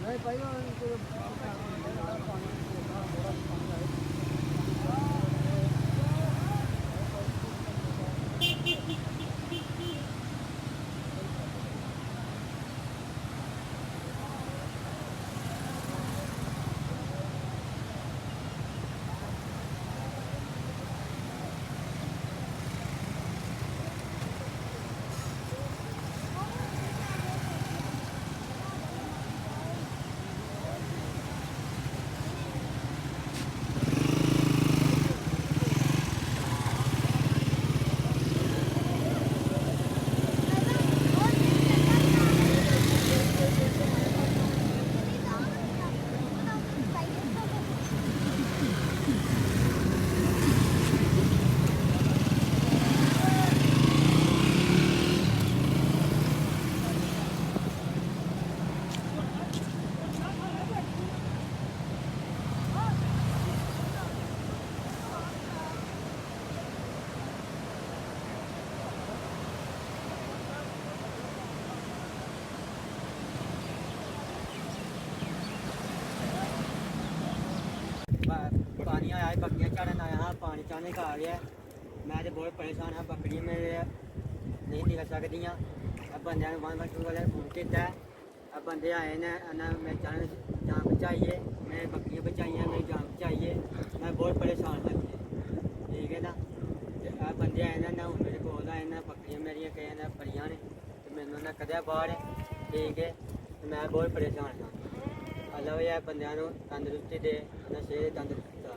नहीं भाई पानी आया है, बकरियाँ चढ़ने आया हाँ, पानी चाहने का आ गया है। मैं तो बहुत परेशान हाँ, बकरियाँ मेरे नहीं निकल सकती। अब बंद वाले फोन किया है, अब बंदे आए ने मेरी जान बचाइए, मेरी बकरियाँ बचाइए, मेरी जान बचाइए। मैं बहुत परेशान हाँ, ठीक है ना। अब बंदे आए ना मेरे को ਇਹਨਾਂ ਬੱਕਰੀਆਂ ਮੇਰੀਆਂ ਕਈਆਂ ਨੇ ਬੜੀਆਂ ਨੇ ਤੇ ਮੈਨੂੰ ਨਾ ਕਦੇ ਬਾਹਰ ਠੀਕ ਹੈ ਤੇ ਮੈਂ ਬਹੁਤ ਪਰੇਸ਼ਾਨ ਹਾਂ। ਅੱਲਾ ਵੀ ਇਹ ਬੰਦਿਆਂ ਨੂੰ ਤੰਦਰੁਸਤੀ ਦੇ, ਨਸ਼ੇ ਤੰਦਰੁਸਤੀ ਦਾ।